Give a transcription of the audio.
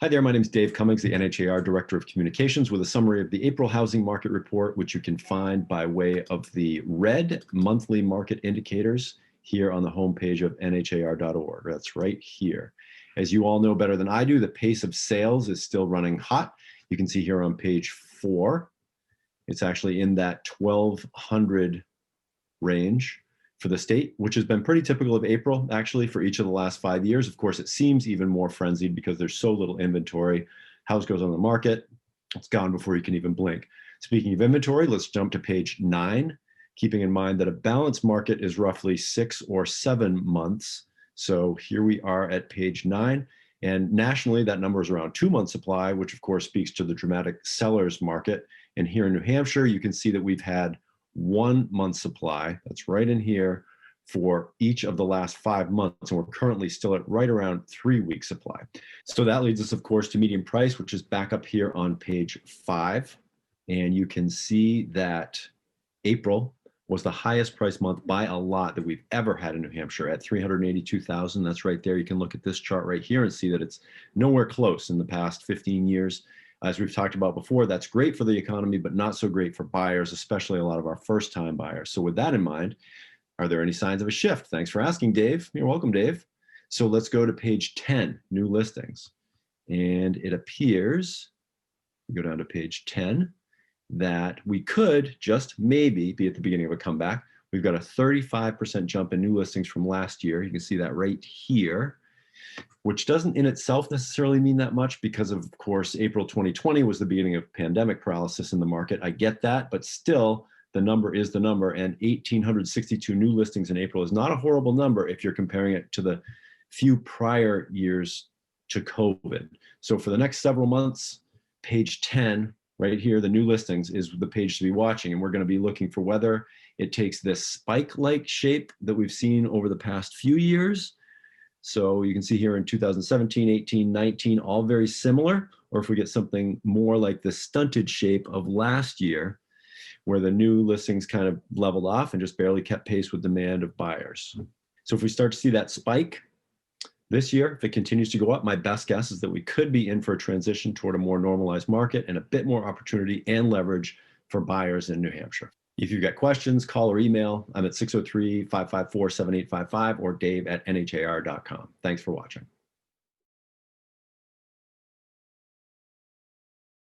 Hi there, my name is Dave Cummings, the NHAR Director of Communications, with a summary of the April Housing Market Report, which you can find by way of the red monthly market indicators here on the homepage of NHAR.org. That's right here. As you all know better than I do, the pace of sales is still running hot. You can see here on page 4, it's actually in that 1,200 range for the state, which has been pretty typical of April, actually, for each of the last 5 years. Of course, it seems even more frenzied because there's so little inventory. House goes on the market, it's gone before you can even blink. Speaking of inventory, let's jump to page 9, keeping in mind that a balanced market is roughly 6 or 7 months. So here we are at page 9. And nationally, that number is around 2-month supply, which of course speaks to the dramatic seller's market. And here in New Hampshire, you can see that we've had 1 month supply, that's right in here, for each of the last 5 months, and we're currently still at right around 3-week supply. So that leads us, of course, to median price, which is back up here on page 5, and you can see that April was the highest price month by a lot that we've ever had in New Hampshire at 382,000. That's right there. You can look at this chart right here and see that it's nowhere close in the past 15 years. As we've talked about before, that's great for the economy, but not so great for buyers, especially a lot of our first-time buyers. So with that in mind, are there any signs of a shift? Thanks for asking, Dave. You're welcome, Dave. So let's go to page 10, new listings. And it appears, go down to page 10, that we could just maybe be at the beginning of a comeback. We've got a 35% jump in new listings from last year. You can see that right here, which doesn't in itself necessarily mean that much because of course, April 2020 was the beginning of pandemic paralysis in the market. I get that, but still the number is the number, and 1,862 new listings in April is not a horrible number if you're comparing it to the few prior years to COVID. So for the next several months, page 10, right here, the new listings is the page to be watching, and we're going to be looking for whether it takes this spike-like shape that we've seen over the past few years. So you can see here in 2017, 18, 19, all very similar, or if we get something more like the stunted shape of last year, where the new listings kind of leveled off and just barely kept pace with demand of buyers. So if we start to see that spike this year, if it continues to go up, my best guess is that we could be in for a transition toward a more normalized market and a bit more opportunity and leverage for buyers in New Hampshire. If you've got questions, call or email. I'm at 603-554-7855 or dave@nhar.com. Thanks for watching.